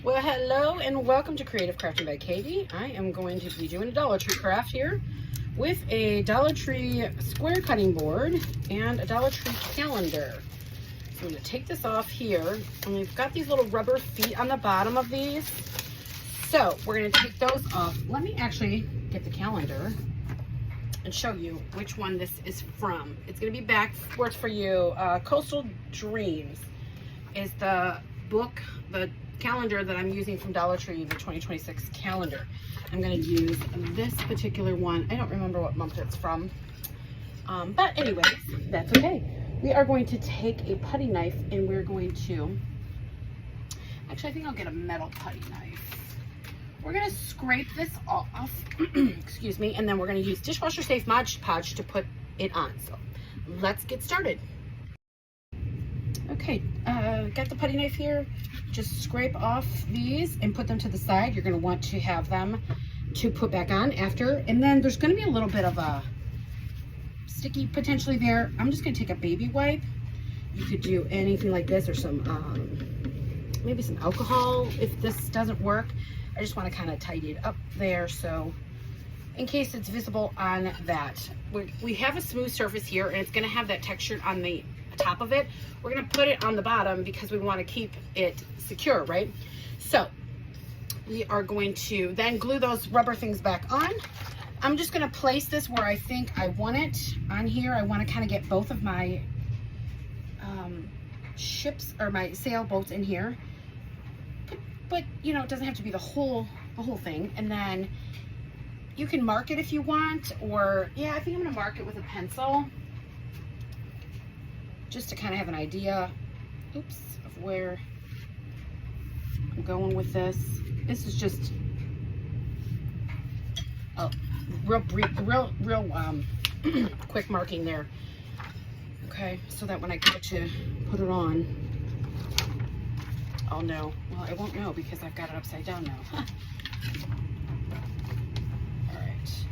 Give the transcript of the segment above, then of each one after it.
Well, hello and welcome to Creative Crafting by Katie. I am going to be doing a Dollar Tree craft here with a Dollar Tree square cutting board and a Dollar Tree calendar. So I'm going to take this off here, and we've got these little rubber feet on the bottom of these. So we're going to take those off. Let me actually get the calendar and show you which one this is from. It's going to be backwards for you. Coastal Dreams is the book, the calendar that I'm using from Dollar Tree, the 2026 calendar. I'm going to use this particular one. I don't remember what month it's from. But anyways, that's okay. We are going to take a putty knife and we're going to, actually I think I'll get a metal putty knife. We're going to scrape this off, excuse me, and then we're going to use dishwasher safe Mod Podge to put it on. So let's get started. Okay, got the putty knife here. Just scrape off these and put them to the side. You're going to want to have them to put back on after. And then there's going to be a little bit of a sticky potentially there. I'm just going to take a baby wipe. You could do anything like this, or some maybe some alcohol if this doesn't work. I just want to kind of tidy it up there, so in case it's visible on that. We have a smooth surface here, and it's going to have that texture on the top of it. We're going to put it on the bottom because we want to keep it secure, right? So we are going to then glue those rubber things back on. I'm just going to place this where I think I want it on here. I want to kind of get both of my ships or my sailboats in here. But you know, it doesn't have to be the whole thing. And then you can mark it if you want, or yeah, I think I'm going to mark it with a pencil just to kind of have an idea, oops, of where I'm going with this. This is just a real quick marking there. Okay, so that when I go to put it on, I'll know. Well, I won't know because I've got it upside down now. All right.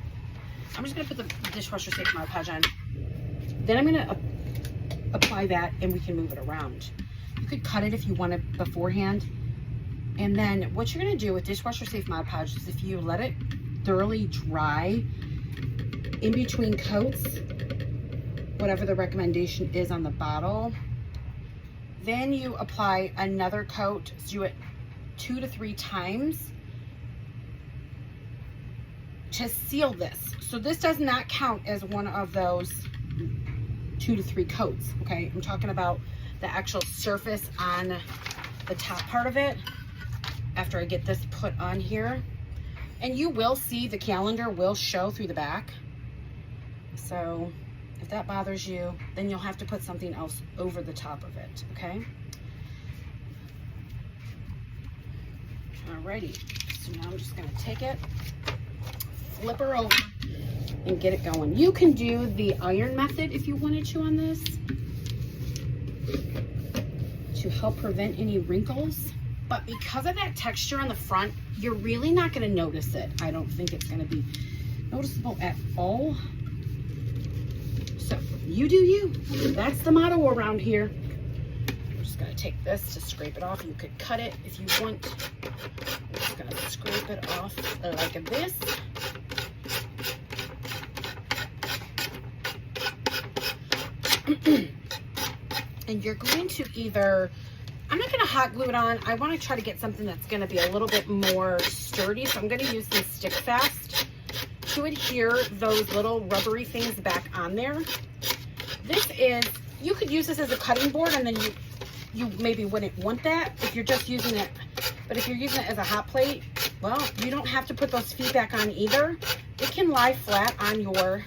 I'm just gonna put the dishwasher safe Mod Podge on. Then I'm gonna apply that, and we can move it around. You could cut it if you want it beforehand. And then what you're gonna do with dishwasher safe Mod Podge is, if you let it thoroughly dry in between coats, whatever the recommendation is on the bottle, then you apply another coat. Do it 2 to 3 times to seal this. So this does not count as one of those 2 to 3 coats, okay? I'm talking about the actual surface on the top part of it after I get this put on here. And you will see the calendar will show through the back. So if that bothers you, then you'll have to put something else over the top of it, okay? Alrighty, so now I'm just gonna take it, flip her over, and get it going. You can do the iron method if you wanted to on this to help prevent any wrinkles, but because of that texture on the front, you're really not gonna notice it. I don't think it's gonna be noticeable at all. So you do you. That's the motto around here. I'm just gonna take this to scrape it off. You could cut it if you want. I'm just gonna scrape it off like this. And you're going to either, I'm not going to hot glue it on. I want to try to get something that's going to be a little bit more sturdy. So I'm going to use some Stick Fast to adhere those little rubbery things back on there. This is, you could use this as a cutting board, and then you maybe wouldn't want that if you're just using it. But if you're using it as a hot plate, well, you don't have to put those feet back on either. It can lie flat on your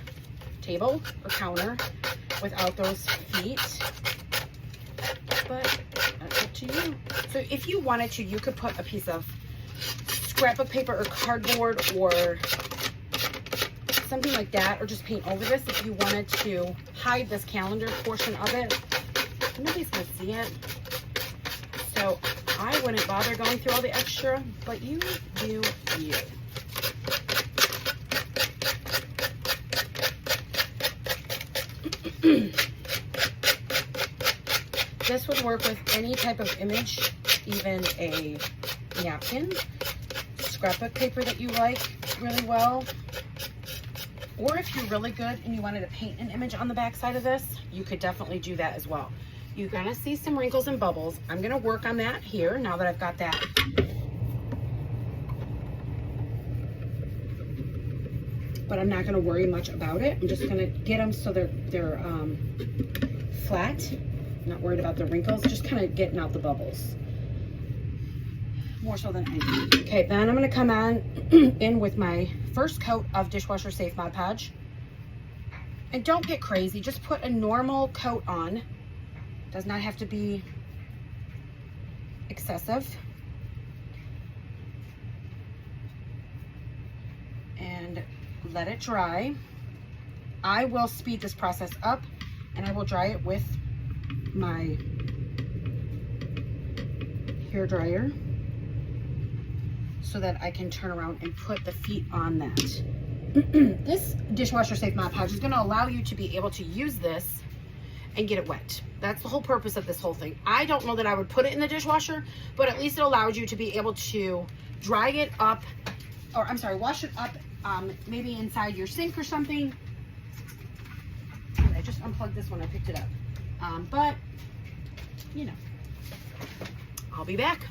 table or counter without those feet, but that's up to you. So if you wanted to, you could put a piece of scrap of paper or cardboard or something like that, or just paint over this if you wanted to hide this calendar portion of it. Nobody's gonna see it, so I wouldn't bother going through all the extra, but you do you. This would work with any type of image, even a napkin, scrapbook paper that you like really well, or if you're really good and you wanted to paint an image on the back side of this, you could definitely do that as well. You're gonna see some wrinkles and bubbles. I'm gonna work on that here now that I've got that. But I'm not gonna worry much about it. I'm just gonna get them so they're flat. Not worried about the wrinkles, just kind of getting out the bubbles. More so than anything. Okay, then I'm gonna come on in with my first coat of Dishwasher Safe Mod Podge. And don't get crazy, just put a normal coat on. Does not have to be excessive. And let it dry. I will speed this process up and I will dry it with my hair dryer so that I can turn around and put the feet on that. This Dishwasher Safe Mod Podge is going to allow you to be able to use this and get it wet. That's the whole purpose of this whole thing. I don't know that I would put it in the dishwasher, but at least it allows you to be able to dry it up, or I'm sorry, wash it up, maybe inside your sink or something. I just unplugged this when I picked it up. But, you know, I'll be back.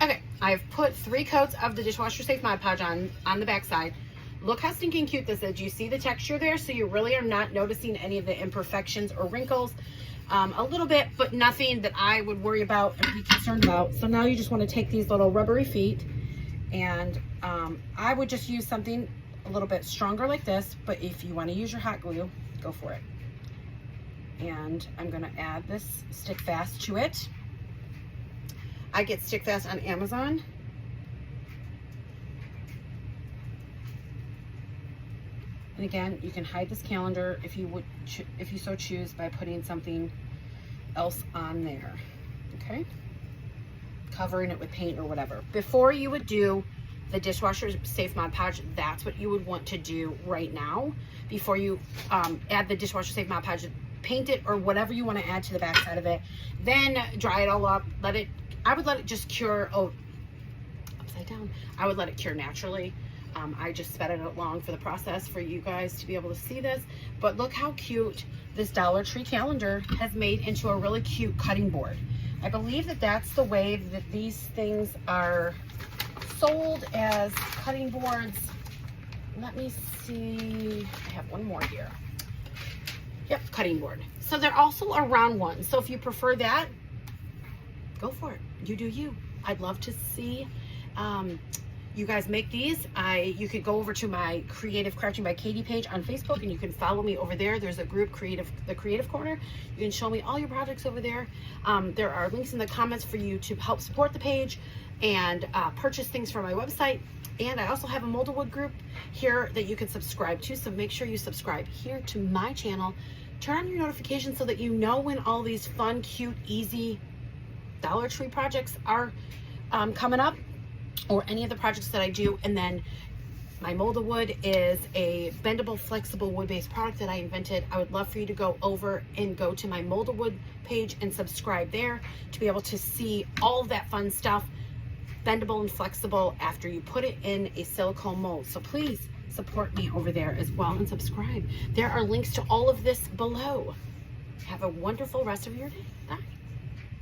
Okay, I've put 3 coats of the Dishwasher Safe Mod Podge on the back side. Look how stinking cute this is. You see the texture there? So you really are not noticing any of the imperfections or wrinkles. A little bit, but nothing that I would worry about and be concerned about. So now you just want to take these little rubbery feet and I would just use something a little bit stronger like this, but if you want to use your hot glue, go for it. And I'm going to add this stick fast to it. I get stick fast on Amazon. And again, you can hide this calendar if you so choose by putting something else on there. Okay, covering it with paint or whatever. Before you would do the Dishwasher Safe Mod Podge, that's what you would want to do right now. Before you add the Dishwasher Safe Mod Podge, paint it or whatever you want to add to the back side of it. Then dry it all up. I would let it just cure. Oh, upside down. I would let it cure naturally. I just sped it along for the process for you guys to be able to see this. But look how cute this Dollar Tree calendar has made into a really cute cutting board. I believe that that's the way that these things are sold, as cutting boards. Let me see. I have one more here. Yep, cutting board. So they're also a round one. So if you prefer that, go for it. You do you. I'd love to see you guys make these. You could go over to my Creative Crafting by Katie page on Facebook and you can follow me over there. There's a group, the Creative Corner. You can show me all your projects over there. There are links in the comments for you to help support the page and purchase things from my website. And I also have a Moldwood group here that you can subscribe to. So make sure you subscribe here to my channel. Turn on your notifications so that you know when all these fun, cute, easy Dollar Tree projects are coming up, or any of the projects that I do. And then my molded wood is a bendable, flexible wood-based product that I invented. I would love for you to go over and go to my molded wood page and subscribe there to be able to see all of that fun stuff, bendable and flexible, after you put it in a silicone mold. So please support me over there as well and subscribe. There are links to all of this below. Have a wonderful rest of your day. Bye.